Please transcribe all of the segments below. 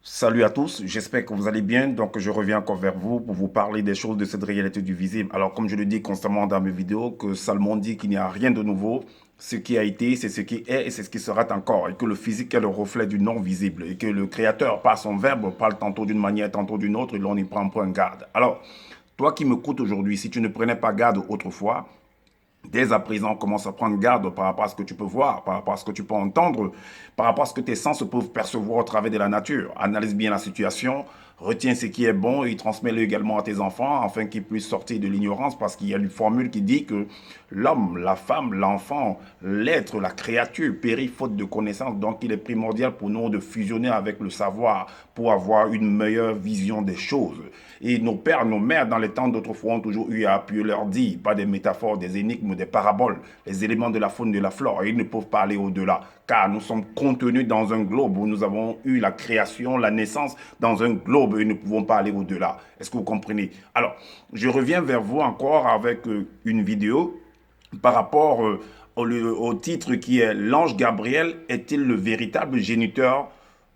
Salut à tous, j'espère que vous allez bien. Donc, je reviens encore vers vous pour vous parler des choses de cette réalité du visible. Alors, comme je le dis constamment dans mes vidéos, que Salomon dit qu'il n'y a rien de nouveau. Ce qui a été, c'est ce qui est et c'est ce qui sera encore. Et que le physique est le reflet du non visible. Et que le Créateur, par son verbe, parle tantôt d'une manière, tantôt d'une autre. Et l'on y prend point garde. Alors, toi qui m'écoutes aujourd'hui, si tu ne prenais pas garde autrefois, dès à présent, commence à prendre garde par rapport à ce que tu peux voir, par rapport à ce que tu peux entendre, par rapport à ce que tes sens peuvent percevoir au travers de la nature. Analyse bien la situation, retiens ce qui est bon et transmets-le également à tes enfants afin qu'ils puissent sortir de l'ignorance parce qu'il y a une formule qui dit que l'homme, la femme, l'enfant, l'être, la créature périt faute de connaissance. Donc il est primordial pour nous de fusionner avec le savoir pour avoir une meilleure vision des choses. Et nos pères, nos mères, dans les temps d'autrefois, ont toujours eu à appuyer leur dire, pas des métaphores, des énigmes, des paraboles, les éléments de la faune, de la flore. Et ils ne peuvent pas aller au-delà, car nous sommes contenus dans un globe où nous avons eu la création, la naissance dans un globe et nous ne pouvons pas aller au-delà. Est-ce que vous comprenez? Alors, je reviens vers vous encore avec une vidéo par rapport au titre qui est L'ange Gabriel est-il le véritable géniteur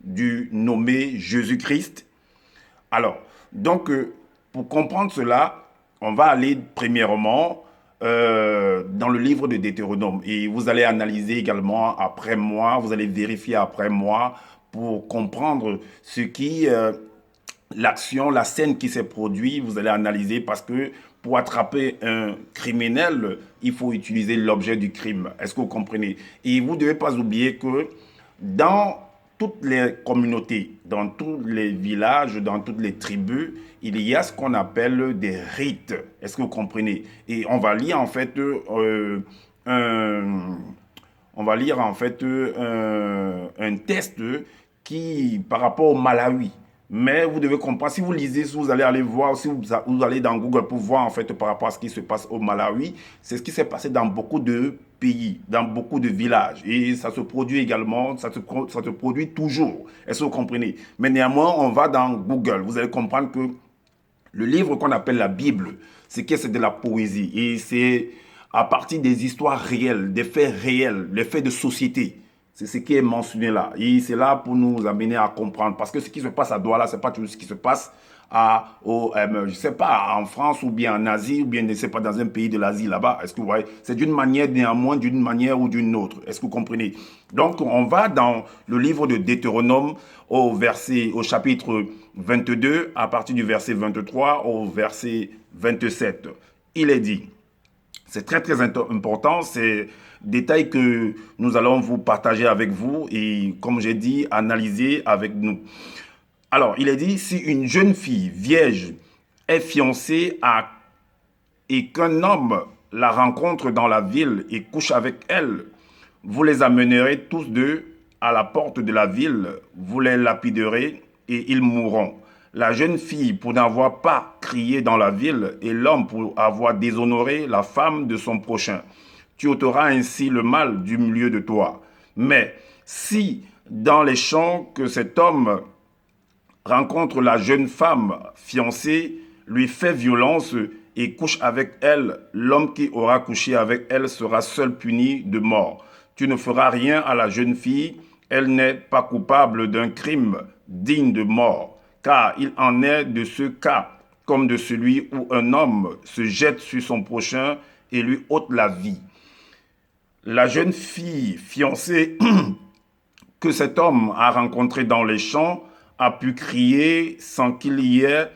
du nommé Jésus-Christ? Alors, donc, pour comprendre cela, on va aller premièrement dans le livre de Deutéronome et vous allez analyser également après moi, vous allez vérifier après moi pour comprendre ce qui, l'action, la scène qui s'est produite, vous allez analyser parce que pour attraper un criminel, il faut utiliser l'objet du crime. Est-ce que vous comprenez? Et vous ne devez pas oublier que dans toutes les communautés, dans tous les villages, dans toutes les tribus, il y a ce qu'on appelle des rites. Est-ce que vous comprenez? Et on va lire en fait un, on va lire en fait un test qui, par rapport au Malawi. Mais vous devez comprendre, si vous lisez, si vous allez aller voir, si vous allez dans Google pour voir en fait par rapport à ce qui se passe au Malawi, c'est ce qui s'est passé dans beaucoup de pays, dans beaucoup de villages. Et ça se produit également, ça se produit toujours. Est-ce que vous comprenez? Mais néanmoins, on va dans Google. Vous allez comprendre que le livre qu'on appelle la Bible, c'est de la poésie. Et c'est à partir des histoires réelles, des faits réels, les faits de société. C'est ce qui est mentionné là. Et c'est là pour nous amener à comprendre. Parce que ce qui se passe à Douala, ce n'est pas toujours ce qui se passe je sais pas, en France ou bien en Asie ou bien, je sais pas, dans un pays de l'Asie là-bas. Est-ce que vous voyez? C'est d'une manière néanmoins, d'une manière ou d'une autre. Est-ce que vous comprenez? Donc, on va dans le livre de Deutéronome au chapitre 22, à partir du verset 23 au verset 27. Il est dit, c'est très très important, c'est détail que nous allons vous partager avec vous et comme j'ai dit, analyser avec nous. Alors, il est dit, si une jeune fille vierge est fiancée et qu'un homme la rencontre dans la ville et couche avec elle, vous les amènerez tous deux à la porte de la ville, vous les lapiderez et ils mourront. La jeune fille pour n'avoir pas crié dans la ville et l'homme pour avoir déshonoré la femme de son prochain. Tu ôteras ainsi le mal du milieu de toi. Mais si dans les champs que cet homme rencontre la jeune femme fiancée, lui fait violence et couche avec elle, l'homme qui aura couché avec elle sera seul puni de mort. Tu ne feras rien à la jeune fille, elle n'est pas coupable d'un crime digne de mort, car il en est de ce cas comme de celui où un homme se jette sur son prochain et lui ôte la vie. La jeune fille fiancée que cet homme a rencontrée dans les champs a pu crier sans qu'il y ait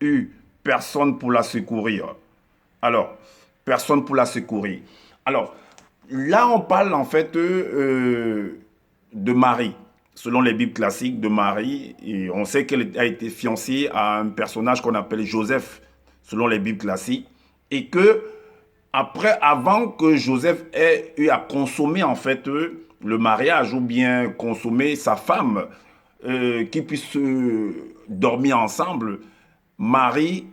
eu personne pour la secourir. Alors, personne pour la secourir. Alors, là, on parle en fait de Marie. Selon les Bibles classiques de Marie, et on sait qu'elle a été fiancée à un personnage qu'on appelle Joseph, selon les Bibles classiques, et que après, avant que Joseph ait eu à consommer en fait le mariage ou bien consommer sa femme, qu'ils puissent dormir ensemble, Marie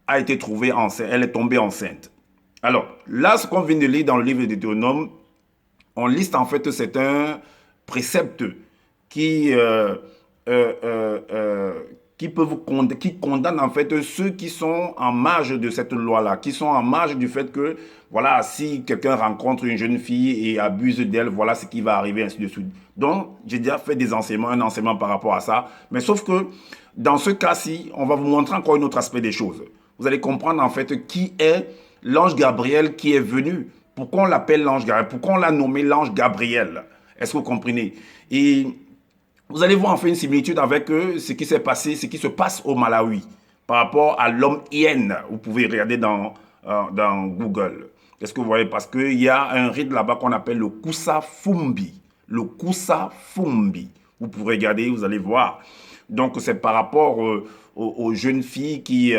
a été trouvée enceinte, elle est tombée enceinte. Alors, là, ce qu'on vient de lire dans le livre de Deutéronome, on liste en fait, c'est un précepte qui, euh, euh, euh, qui condamnent en fait ceux qui sont en marge de cette loi-là, qui sont en marge du fait que, voilà, si quelqu'un rencontre une jeune fille et abuse d'elle, voilà ce qui va arriver, ainsi de suite. Donc, j'ai déjà fait des enseignements, un enseignement par rapport à ça, mais sauf que dans ce cas-ci, on va vous montrer encore un autre aspect des choses. Vous allez comprendre en fait qui est l'ange Gabriel qui est venu. Pourquoi on l'appelle l'ange Gabriel? Pourquoi on l'a nommé l'ange Gabriel? Est-ce que vous comprenez? Et vous allez voir en fait une similitude avec ce qui s'est passé, ce qui se passe au Malawi par rapport à l'homme hyène. Vous pouvez regarder dans Google. Est-ce que vous voyez? Parce qu'il y a un rite là-bas qu'on appelle le Kusa Fumbi. Le Kusa Fumbi. Vous pouvez regarder, vous allez voir. Donc c'est par rapport aux jeunes filles qui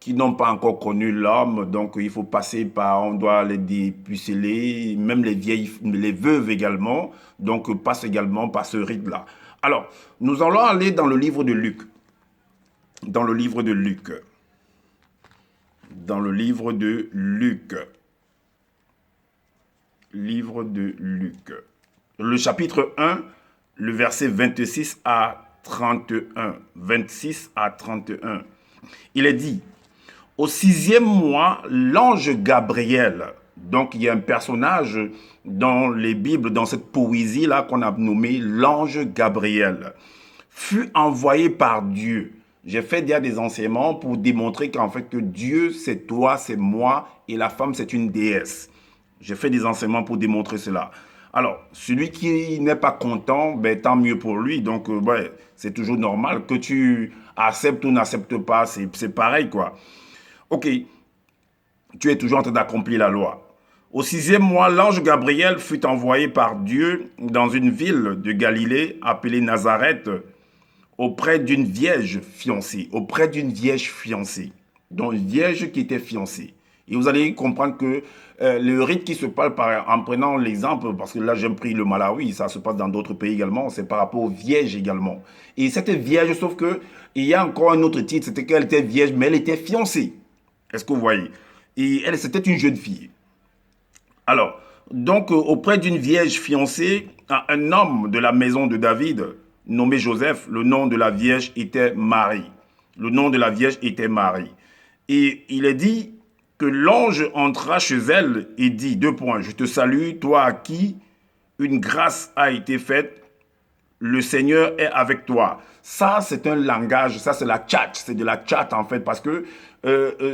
n'ont pas encore connu l'homme, donc il faut passer par, on doit les dépuceler, même les veuves également, donc passent également par ce rite-là. Alors, nous allons aller dans le livre de Luc. Dans le livre de Luc. Dans le livre de Luc. Livre de Luc. Le chapitre 1, le verset 26 à 31. 26 à 31. Il est dit: au 6e mois, l'ange Gabriel, donc il y a un personnage dans les Bibles, dans cette poésie-là qu'on a nommé l'ange Gabriel, fut envoyé par Dieu. J'ai fait déjà des enseignements pour démontrer qu'en fait que Dieu c'est toi, c'est moi et la femme c'est une déesse. J'ai fait des enseignements pour démontrer cela. Alors, celui qui n'est pas content, ben, tant mieux pour lui. Donc, ouais, c'est toujours normal que tu acceptes ou n'acceptes pas, c'est pareil quoi. Ok, tu es toujours en train d'accomplir la loi. Au 6e mois, l'ange Gabriel fut envoyé par Dieu dans une ville de Galilée appelée Nazareth auprès d'une vierge fiancée. Auprès d'une vierge fiancée. Donc une vierge qui était fiancée. Et vous allez comprendre que le rite qui se parle en prenant l'exemple, parce que là j'ai pris le Malawi, ça se passe dans d'autres pays également, c'est par rapport aux vierges également. Et cette vierge, sauf que il y a encore un autre titre, c'était qu'elle était vierge, mais elle était fiancée. Est-ce que vous voyez? Et elle, c'était une jeune fille. Alors, donc, auprès d'une vierge fiancée à un homme de la maison de David, nommé Joseph, le nom de la vierge était Marie. Le nom de la vierge était Marie. Et il est dit que l'ange entra chez elle et dit, 2 points, je te salue, toi à qui une grâce a été faite, le Seigneur est avec toi. Ça, c'est un langage, ça c'est la chat, c'est de la chat en fait, parce que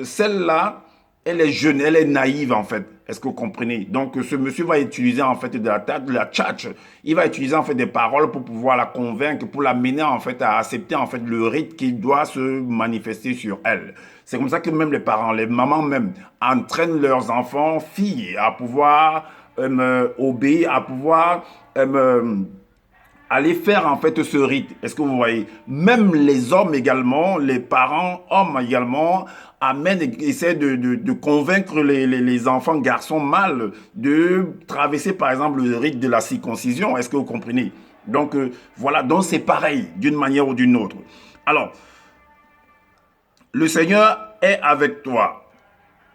celle-là, elle est jeune, elle est naïve en fait. Est-ce que vous comprenez? Donc ce monsieur va utiliser en fait de la chat, il va utiliser en fait des paroles pour pouvoir la convaincre, pour l'amener en fait à accepter en fait le rite qui doit se manifester sur elle. C'est comme ça que même les parents, les mamans même, entraînent leurs enfants, filles, à pouvoir obéir, à pouvoir aller faire en fait ce rite. Est-ce que vous voyez? Même les hommes également, les parents hommes également, essaient de convaincre les enfants garçons mâles de traverser par exemple le rite de la circoncision. Est-ce que vous comprenez? Donc voilà, donc c'est pareil d'une manière ou d'une autre. Alors, le Seigneur est avec toi.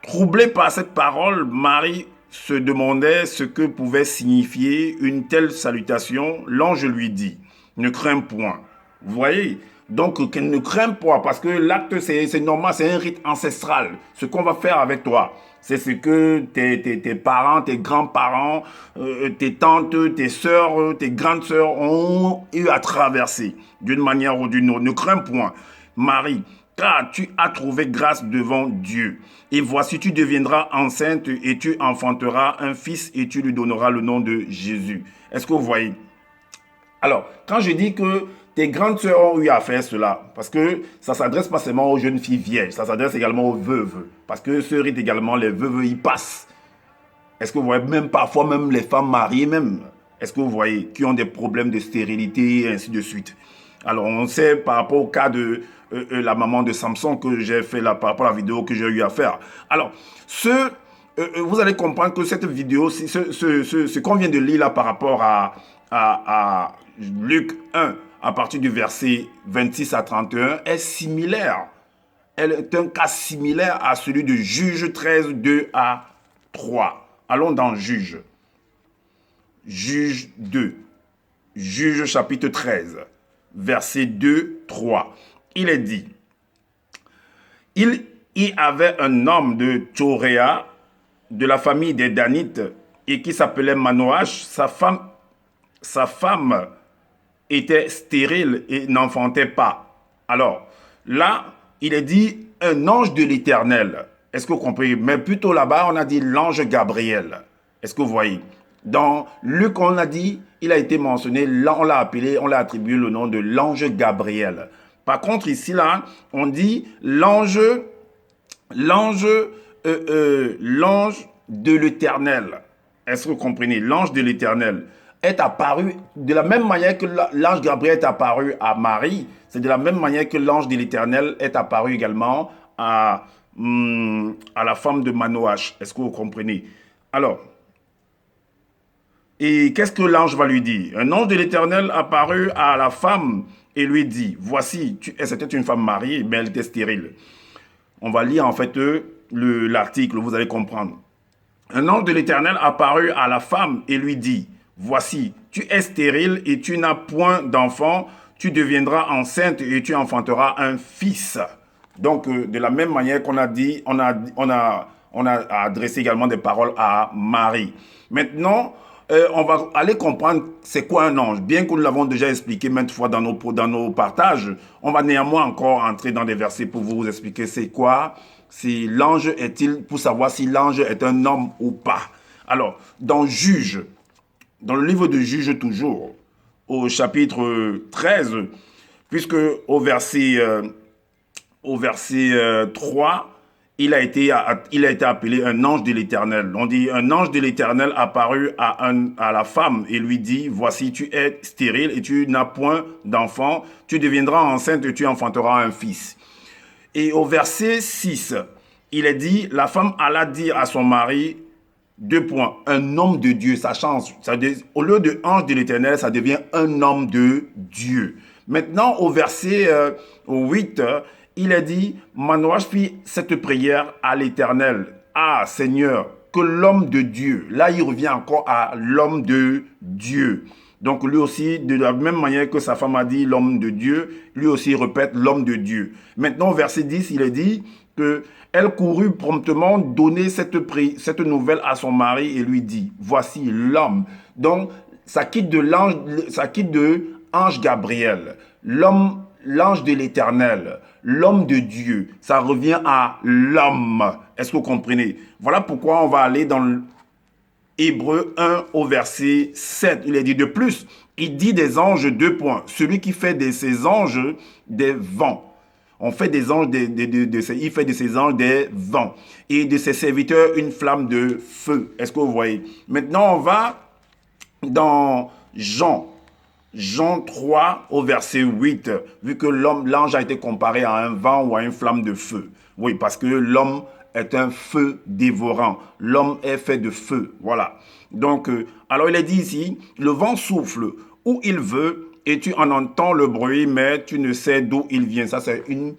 Troublé par cette parole, Marie se demandait ce que pouvait signifier une telle salutation. L'ange lui dit, ne crains point. Vous voyez? Donc, qu'elle ne craint pas, parce que l'acte, c'est normal, c'est un rite ancestral. Ce qu'on va faire avec toi, c'est ce que tes parents, tes grands-parents, tes tantes, tes sœurs, tes grandes sœurs ont eu à traverser d'une manière ou d'une autre. Ne crains point. Marie, car tu as trouvé grâce devant Dieu. Et voici, tu deviendras enceinte et tu enfanteras un fils et tu lui donneras le nom de Jésus. Est-ce que vous voyez? Alors, quand je dis que tes grandes sœurs ont eu à faire cela, parce que ça ne s'adresse pas seulement aux jeunes filles vierges, ça s'adresse également aux veuves, parce que ce rite également, les veuves y passent. Est-ce que vous voyez? Même parfois, même les femmes mariées même, est-ce que vous voyez, qui ont des problèmes de stérilité et ainsi de suite. Alors, on sait par rapport au cas de la maman de Samson que j'ai fait là, par rapport à la vidéo que j'ai eu à faire. Alors, vous allez comprendre que cette vidéo, ce qu'on vient de lire là par rapport à Luc 1, à partir du verset 26 à 31, est similaire. Elle est un cas similaire à celui de Juge 13, 2 à 3. Allons dans Juge. Juge 2. Juge chapitre 13, verset 2, 3. Il est dit, il y avait un homme de Tchoréa, de la famille des Danites, et qui s'appelait Manoach. Sa femme était stérile et n'enfantait pas. Alors, là, il est dit un ange de l'Éternel. Est-ce que vous comprenez? Mais plutôt là-bas, on a dit l'ange Gabriel. Est-ce que vous voyez? Dans Luc, on a dit, il a été mentionné, là, on l'a appelé, on l'a attribué le nom de l'ange Gabriel. Par contre, ici, là, on dit l'ange de l'Éternel. Est-ce que vous comprenez? L'ange de l'Éternel est apparu de la même manière que l'ange Gabriel est apparu à Marie. C'est de la même manière que l'ange de l'Éternel est apparu également à la femme de Manoach. Est-ce que vous comprenez? Alors, et qu'est-ce que l'ange va lui dire? Un ange de l'Éternel apparut à la femme et lui dit, voici, c'était une femme mariée, mais elle était stérile. On va lire en fait l'article, vous allez comprendre. Un ange de l'Éternel apparut à la femme et lui dit, voici, tu es stérile et tu n'as point d'enfant, tu deviendras enceinte et tu enfanteras un fils. Donc, de la même manière qu'on a dit, on a adressé également des paroles à Marie. Maintenant, on va aller comprendre c'est quoi un ange. Bien que nous l'avons déjà expliqué maintes fois dans nos partages, on va néanmoins encore entrer dans des versets pour vous expliquer c'est quoi. Si l'ange est-il, pour savoir si l'ange est un homme ou pas. Alors, dans le livre de Juge toujours, au chapitre 13, puisque au verset 3, il a été appelé un ange de l'Éternel. On dit, un ange de l'Éternel apparut à la femme et lui dit, voici, tu es stérile et tu n'as point d'enfant, tu deviendras enceinte et tu enfanteras un fils. Et au verset 6, il est dit, la femme alla dire à son mari, un homme de Dieu, ça change. Au lieu de ange de l'Éternel, ça devient un homme de Dieu. Maintenant, au verset 8, il est dit, Manoach fit cette prière à l'Éternel. Ah, Seigneur, que l'homme de Dieu, là il revient encore à l'homme de Dieu. Donc lui aussi, de la même manière que sa femme a dit l'homme de Dieu, lui aussi répète l'homme de Dieu. Maintenant, au verset 10, il est dit qu'elle courut promptement donner cette nouvelle à son mari et lui dit, voici l'homme. Donc, ça quitte de ange Gabriel, l'ange de l'Éternel, l'homme de Dieu. Ça revient à l'homme. Est-ce que vous comprenez? Voilà pourquoi on va aller dans Hébreux 1 au verset 7. Il est dit de plus, il dit des anges, celui qui fait de ses anges des vents. On fait des anges, il fait de ses anges des vents. Et de ses serviteurs une flamme de feu. Est-ce que vous voyez? Maintenant, on va dans Jean 3 au verset 8, vu que l'ange a été comparé à un vent ou à une flamme de feu. Oui, parce que l'homme est un feu dévorant. L'homme est fait de feu. Voilà. Donc, alors il est dit ici, le vent souffle où il veut et tu en entends le bruit, mais tu ne sais d'où il vient. Ça, c'est une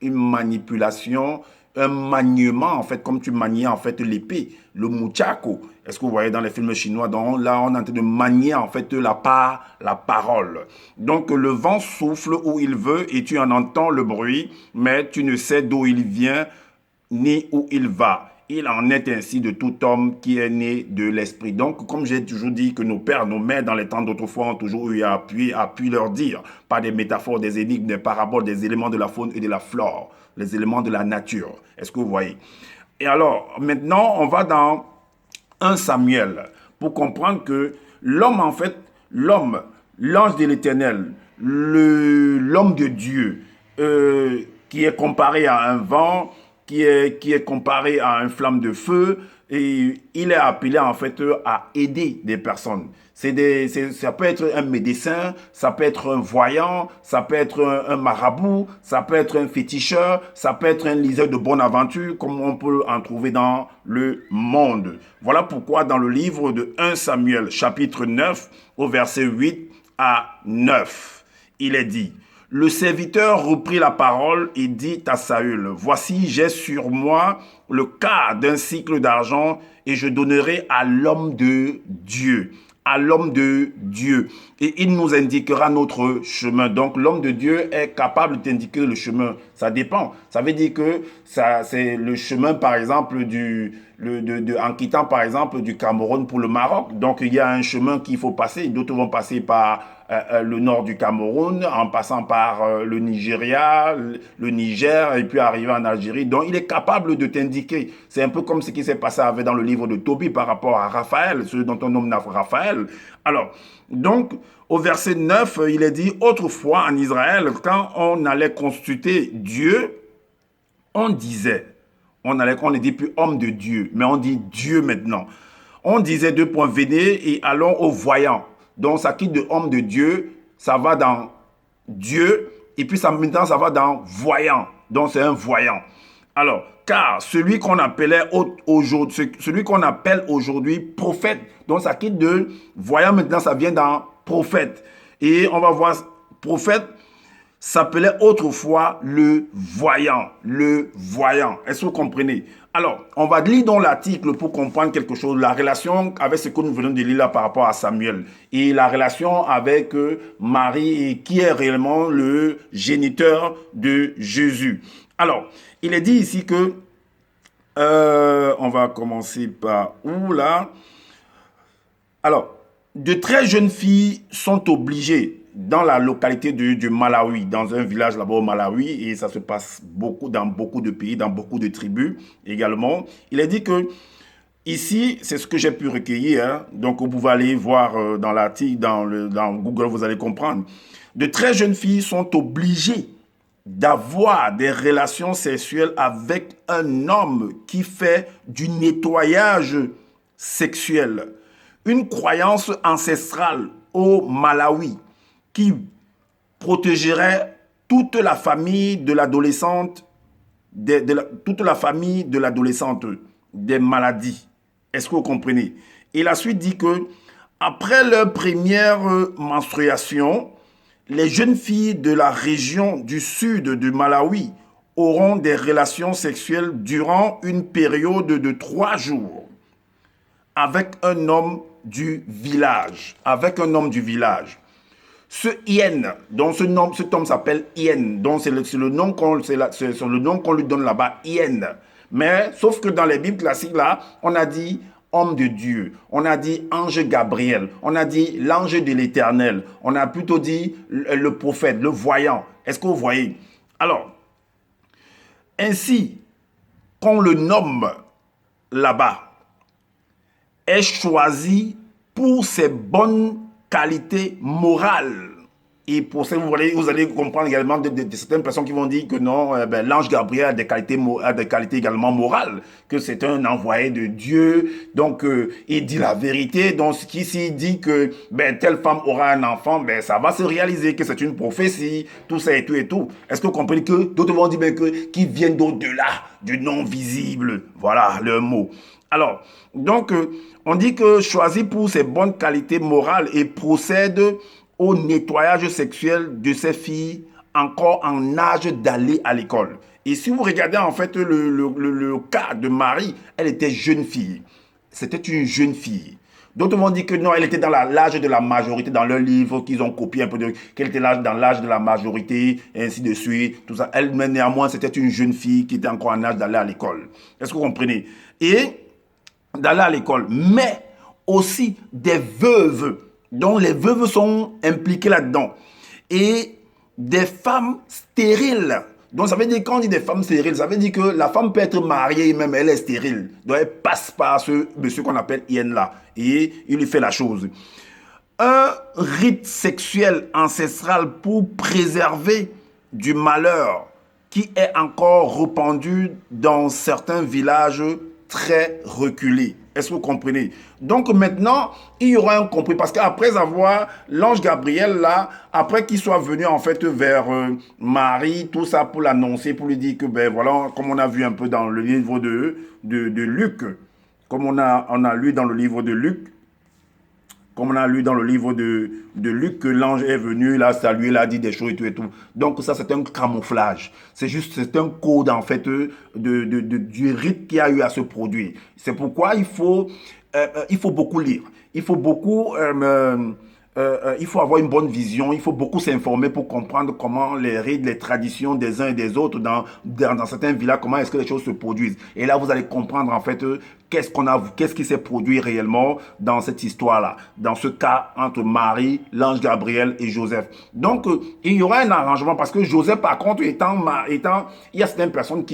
manipulation, un maniement, en fait, comme tu maniais, en fait, l'épée, le muchako. Est-ce que vous voyez dans les films chinois, donc là, on est en train de manier, en fait, la parole. Donc, le vent souffle où il veut et tu en entends le bruit, mais tu ne sais d'où il vient ni où il va. Il en est ainsi de tout homme qui est né de l'esprit. Donc, comme j'ai toujours dit que nos pères, nos mères, dans les temps d'autrefois, ont toujours eu à pu leur dire, par des métaphores, des énigmes, des paraboles, des éléments de la faune et de la flore, les éléments de la nature. Est-ce que vous voyez? Et alors, maintenant, on va dans 1 Samuel pour comprendre que l'homme, en fait, l'ange de l'Éternel, l'homme de Dieu, qui est comparé à un vent, qui est comparé à une flamme de feu, et il est appelé en fait à aider des personnes. Ça peut être un médecin, ça peut être un voyant, ça peut être un marabout, ça peut être un féticheur, ça peut être un liseur de bonne aventure, comme on peut en trouver dans le monde. Voilà pourquoi dans le livre de 1 Samuel, chapitre 9, au verset 8 à 9, il est dit, Le serviteur reprit la parole et dit à Saül, voici, j'ai sur moi le quart d'un cycle d'argent et je donnerai à l'homme de Dieu. À l'homme de Dieu. Et il nous indiquera notre chemin. Donc, l'homme de Dieu est capable d'indiquer le chemin. Ça dépend. Ça veut dire que c'est le chemin, par exemple, en quittant, par exemple, du Cameroun pour le Maroc. Donc, il y a un chemin qu'il faut passer. D'autres vont passer par le nord du Cameroun, en passant par le Nigeria, le Niger, et puis arriver en Algérie. Donc, il est capable de t'indiquer. C'est un peu comme ce qui s'est passé dans le livre de Tobie par rapport à Raphaël, celui dont on nomme Raphaël. Alors, donc, au verset 9, il est dit, autrefois en Israël, quand on allait consulter Dieu, on disait, on ne dit plus homme de Dieu, mais on dit Dieu maintenant. On disait deux points, venez et allons au voyant. Donc, ça quitte de homme de Dieu, ça va dans Dieu, et puis maintenant, ça va dans voyant. Donc, c'est un voyant. Alors, car celui qu'on appelle aujourd'hui prophète, donc ça quitte de voyant, maintenant ça vient dans prophète. Et on va voir, prophète s'appelait autrefois le voyant. Le voyant. Est-ce que vous comprenez? Alors, on va lire dans l'article pour comprendre quelque chose, la relation avec ce que nous venons de lire là par rapport à Samuel et la relation avec Marie qui est réellement le géniteur de Jésus. Alors, il est dit ici que, on va commencer par où là? Alors, de très jeunes filles sont obligées dans la localité du Malawi, dans un village là-bas au Malawi, et ça se passe dans beaucoup de pays, dans beaucoup de tribus également. Il est dit que ici, c'est ce que j'ai pu recueillir, hein, donc vous pouvez aller voir dans l'article, dans Google, vous allez comprendre. De très jeunes filles sont obligées d'avoir des relations sexuelles avec un homme qui fait du nettoyage sexuel. Une croyance ancestrale au Malawi qui protégerait toute la famille de l'adolescente, toute la famille de l'adolescente des maladies. Est-ce que vous comprenez? Et la suite dit que après leur première menstruation, les jeunes filles de la région du sud du Malawi auront des relations sexuelles durant une période de 3 jours avec un homme du village. Avec un homme du village. Ce Ien, donc cet homme s'appelle Ien, donc c'est le nom qu'on lui donne là-bas, Ien. Mais sauf que dans les Bibles classiques là, on a dit homme de Dieu, on a dit ange Gabriel, on a dit l'ange de l'Éternel, on a plutôt dit le prophète, le voyant. Est-ce que vous voyez? Alors, ainsi qu'on le nomme là-bas, est choisi pour ses bonnes qualités morales. Et pour ça, vous allez comprendre également de certaines personnes qui vont dire que non, l'ange Gabriel a des qualités également morales, que c'est un envoyé de Dieu, donc il dit la vérité. Donc, s'il dit que telle femme aura un enfant, ça va se réaliser, que c'est une prophétie, tout ça et tout et tout. Est-ce que vous comprenez que d'autres vont dire qu'ils viennent d'au-delà du non visible? Voilà le mot. Alors, donc, on dit que choisi pour ses bonnes qualités morales et procède au nettoyage sexuel de ces filles encore en âge d'aller à l'école. Et si vous regardez en fait le cas de Marie, elle était jeune fille. C'était une jeune fille. D'autres vont dire que non, elle était dans l'âge de la majorité, dans leur livre qu'ils ont copié un peu, qu'elle était dans l'âge de la majorité, et ainsi de suite, tout ça. Elle, mais néanmoins, c'était une jeune fille qui était encore en âge d'aller à l'école. Est-ce que vous comprenez? Et d'aller à l'école, mais aussi des veuves, dont les veuves sont impliquées là-dedans, et des femmes stériles. Donc ça veut dire, quand on dit des femmes stériles, ça veut dire que la femme peut être mariée, même elle est stérile. Donc elle passe par ce monsieur qu'on appelle Ien là, et il lui fait la chose. Un rite sexuel ancestral pour préserver du malheur qui est encore répandu dans certains villages très reculés. Est-ce que vous comprenez? Donc maintenant, il y aura un compris. Parce qu'après avoir l'ange Gabriel là, après qu'il soit venu en fait vers Marie, tout ça pour l'annoncer, pour lui dire que voilà, comme on a vu un peu dans le livre de Luc, comme on a lu dans le livre de Luc, comme on a lu dans le livre de Luc, que l'ange est venu, il a salué, il a dit des choses et tout et tout. Donc ça, c'est un camouflage. C'est un code, en fait, du rite qui a eu à se produire. C'est pourquoi il faut beaucoup lire. Il faut avoir une bonne vision, il faut beaucoup s'informer pour comprendre comment les rites, les traditions des uns et des autres dans certains villages, comment est-ce que les choses se produisent. Et là, vous allez comprendre en fait qu'est-ce qui s'est produit réellement dans cette histoire-là, dans ce cas entre Marie, l'ange Gabriel et Joseph. Donc, il y aura un arrangement parce que Joseph, par contre, il y a certaines personnes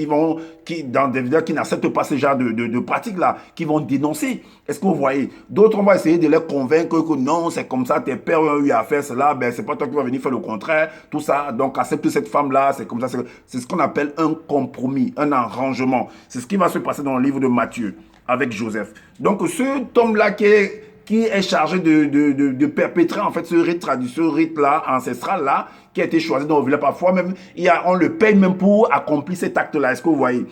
dans des villages qui n'acceptent pas ce genre de pratiques-là, qui vont dénoncer. Est-ce que vous voyez? D'autres, on va essayer de les convaincre que non, c'est comme ça, tes pères ont eu à faire cela, ben c'est pas toi qui vas venir faire le contraire, tout ça. Donc, accepte cette femme-là, c'est comme ça. C'est ce qu'on appelle un compromis, un arrangement. C'est ce qui va se passer dans le livre de Matthieu avec Joseph. Donc, cet homme-là qui est chargé de perpétrer en fait ce rite-là, ancestral-là, qui a été choisi dans le village. Parfois même, on le paye même pour accomplir cet acte-là. Est-ce que vous voyez?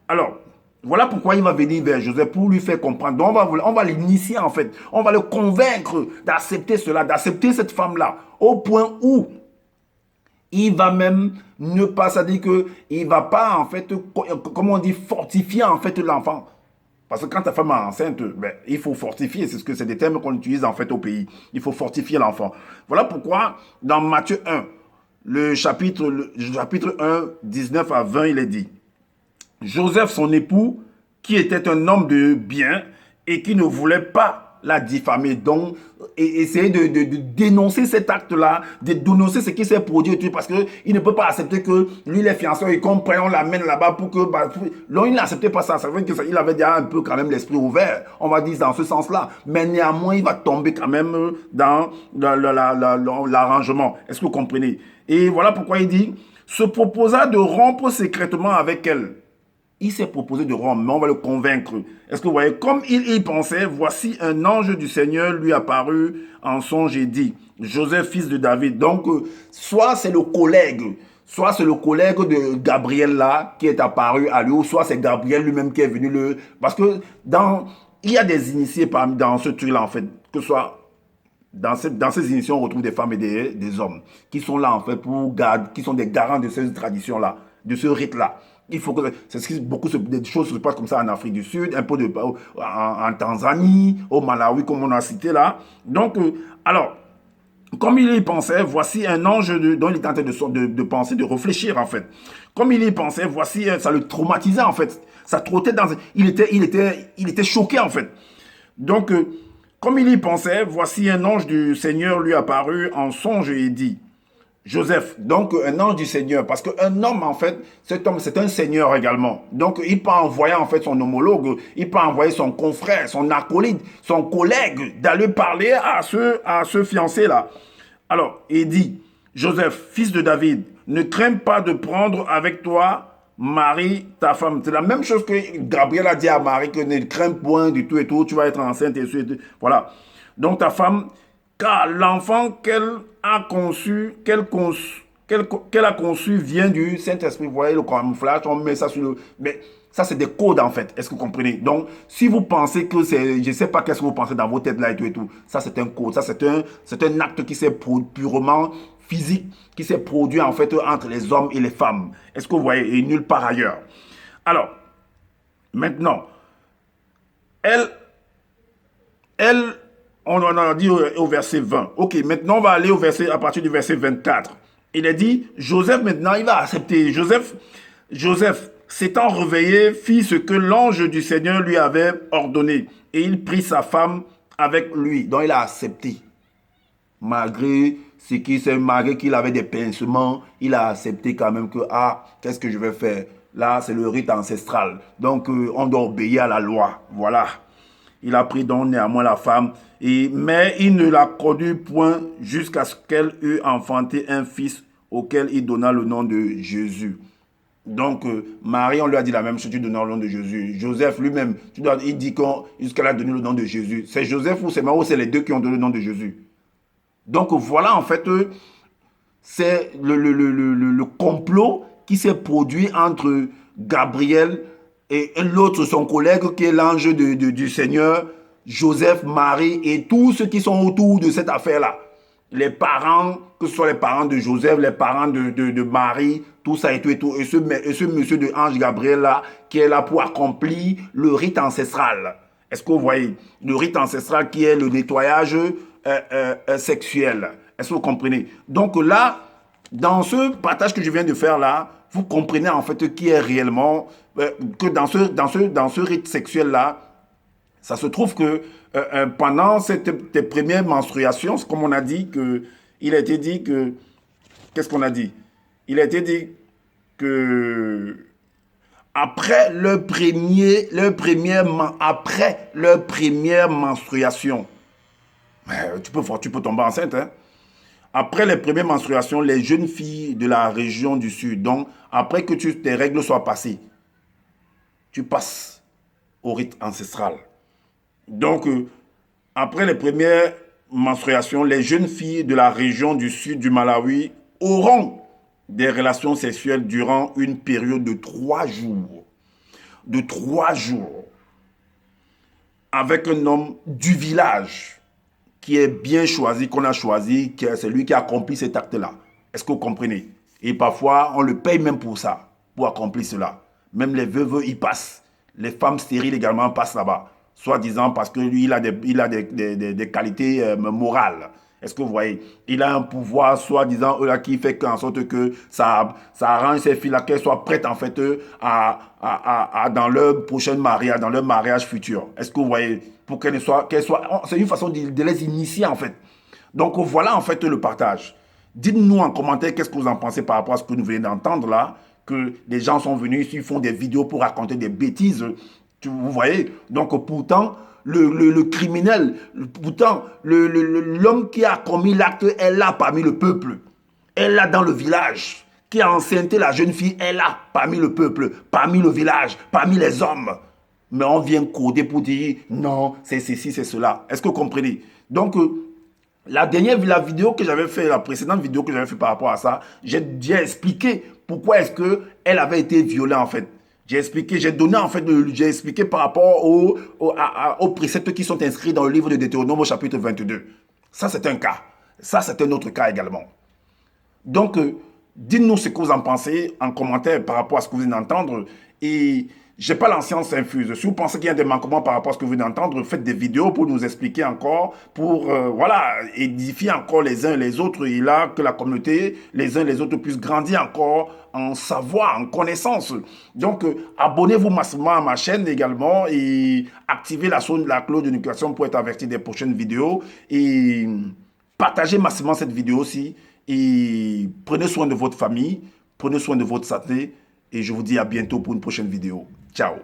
Alors, voilà pourquoi il va venir vers Joseph pour lui faire comprendre. Donc, on va l'initier en fait. On va le convaincre d'accepter cela, d'accepter cette femme-là, au point où il va même ne pas, c'est-à-dire qu'il ne va pas en fait, comment on dit, fortifier en fait l'enfant. Parce que quand ta femme est enceinte, ben, il faut fortifier. C'est des termes qu'on utilise en fait au pays. Il faut fortifier l'enfant. Voilà pourquoi dans Matthieu 1, le chapitre 1, 19 à 20, il est dit: Joseph, son époux, qui était un homme de bien et qui ne voulait pas la diffamer, donc essayer de dénoncer cet acte-là, de dénoncer ce qui s'est produit, parce qu'il ne peut pas accepter que lui, les fiancés, ils comprennent, on l'amène là-bas pour que... il n'acceptait pas ça, ça veut dire qu'il avait déjà un peu quand même l'esprit ouvert, on va dire dans ce sens-là, mais néanmoins, il va tomber quand même dans l'arrangement. Est-ce que vous comprenez? Et voilà pourquoi il dit, se proposa de rompre secrètement avec elle. Il s'est proposé de rompre, mais on va le convaincre. Est-ce que vous voyez? Comme il y pensait, voici un ange du Seigneur lui apparut en songe et dit: Joseph, fils de David. Donc, soit c'est le collègue de Gabriel là qui est apparu à lui, ou soit c'est Gabriel lui-même qui est venu Parce que il y a des initiés dans ce truc-là, en fait, que ce soit... Dans ces initiations, on retrouve des femmes et des hommes qui sont là, en fait, qui sont des garants de ces traditions-là, de ce rite-là. Il faut que beaucoup de choses se passent comme ça en Afrique du Sud, un peu en Tanzanie, au Malawi, comme on a cité là. Donc, alors, comme il y pensait, voici un ange dont il était en train de penser, de réfléchir en fait. Comme il y pensait, voici, ça le traumatisait en fait. Ça trottait il était choqué en fait. Donc, comme il y pensait, voici un ange du Seigneur lui apparut en songe et dit: Joseph, donc un ange du Seigneur, parce qu'un homme, en fait, cet homme, c'est un seigneur également. Donc, il peut envoyer, en fait, son homologue, il peut envoyer son confrère, son acolyte, son collègue, d'aller parler à ce fiancé-là. Alors, il dit: Joseph, fils de David, ne crains pas de prendre avec toi Marie, ta femme. C'est la même chose que Gabriel a dit à Marie, que ne crains point du tout et tout, tu vas être enceinte et tout. Voilà. Donc, ta femme... Car l'enfant qu'elle a conçu vient du Saint-Esprit. Vous voyez le camouflage, on met ça sur le... Mais ça, c'est des codes, en fait. Est-ce que vous comprenez? Donc, si vous pensez que c'est... Je ne sais pas qu'est-ce que vous pensez dans vos têtes là et tout et tout. Ça, c'est un code. Ça, c'est un acte qui s'est purement physique, qui s'est produit, en fait, entre les hommes et les femmes. Est-ce que vous voyez? Et nulle part ailleurs. Alors, maintenant, elle on en a dit au verset 20. Ok, maintenant on va aller à partir du verset 24. Il a dit, Joseph maintenant, il va accepter. Joseph, s'étant réveillé, fit ce que l'ange du Seigneur lui avait ordonné. Et il prit sa femme avec lui. Donc il a accepté. Malgré qu'il avait des pincements, il a accepté quand même que, qu'est-ce que je vais faire? Là, c'est le rite ancestral. Donc, on doit obéir à la loi. Voilà. Il a pris donc néanmoins la femme, mais il ne la connut point jusqu'à ce qu'elle eût enfanté un fils auquel il donna le nom de Jésus. Donc, Marie, on lui a dit la même chose, tu donnes le nom de Jésus. Joseph lui-même, il dit jusqu'à a donné le nom de Jésus. C'est Joseph ou c'est Marie ou c'est les deux qui ont donné le nom de Jésus. Donc, voilà, en fait, c'est le complot qui s'est produit entre Gabriel et l'autre, son collègue, qui est l'ange du Seigneur, Joseph, Marie et tous ceux qui sont autour de cette affaire-là. Les parents, que ce soit les parents de Joseph, les parents de Marie, tout ça et tout et tout. Et ce monsieur de Ange Gabriel là, qui est là pour accomplir le rite ancestral. Est-ce que vous voyez? Le rite ancestral qui est le nettoyage sexuel. Est-ce que vous comprenez? Donc là, dans ce partage que je viens de faire là, vous comprenez en fait qui est réellement, que dans ce rite sexuel là, ça se trouve que pendant tes premières menstruations, comme on a dit que, il a été dit que, qu'est-ce qu'on a dit? Il a été dit que après leur première menstruation, tu peux tomber enceinte, hein? Après les premières menstruations, les jeunes filles de la région du Sud, donc après que tes règles soient passées, tu passes au rite ancestral. Donc, après les premières menstruations, les jeunes filles de la région du Sud du Malawi auront des relations sexuelles durant une période de 3 jours. De 3 jours. Avec un homme du village qui est bien choisi, qu'on a choisi, c'est lui qui a accompli cet acte-là. Est-ce que vous comprenez? Et parfois, on le paye même pour ça, pour accomplir cela. Même les veuves y passent. Les femmes stériles également passent là-bas. Soi-disant parce que lui, il a des qualités morales. Est-ce que vous voyez? Il a un pouvoir, soi-disant, qui fait en sorte que ça arrange ces filles-là, qu'elles soient prêtes, en fait, dans leur prochain mariage, dans leur mariage futur. Est-ce que vous voyez? Pour qu'elles soient, c'est une façon de les initier, en fait. Donc, voilà, en fait, le partage. Dites-nous en commentaire qu'est-ce que vous en pensez par rapport à ce que nous venons d'entendre là, que des gens sont venus ici, font des vidéos pour raconter des bêtises. Vous voyez? Donc, pourtant, le criminel, pourtant, l'homme qui a commis l'acte est là parmi le peuple. Est là dans le village. Qui a enceinté la jeune fille est là parmi le peuple, parmi le village, parmi les hommes. Mais on vient coder pour dire non, c'est ceci, c'est cela. Est-ce que vous comprenez? Donc, la vidéo que j'avais fait, la précédente vidéo que j'avais fait par rapport à ça, j'ai expliqué pourquoi est-ce qu'elle avait été violée en fait. J'ai expliqué, j'ai expliqué par rapport aux préceptes qui sont inscrits dans le livre de Deutéronome au chapitre 22. Ça, c'est un cas. Ça, c'est un autre cas également. Donc, dites-nous ce que vous en pensez en commentaire par rapport à ce que vous venez d'entendre. Et je n'ai pas la science infuse. Si vous pensez qu'il y a des manquements par rapport à ce que vous venez d'entendre, faites des vidéos pour nous expliquer encore, pour voilà, édifier encore les uns et les autres. Et là, que la communauté, les uns et les autres, puissent grandir encore en savoir, en connaissance. Donc, abonnez-vous massivement à ma chaîne également et activez la cloche de notification pour être averti des prochaines vidéos. Et partagez massivement cette vidéo aussi. Et prenez soin de votre famille, prenez soin de votre santé. Et je vous dis à bientôt pour une prochaine vidéo. Ciao.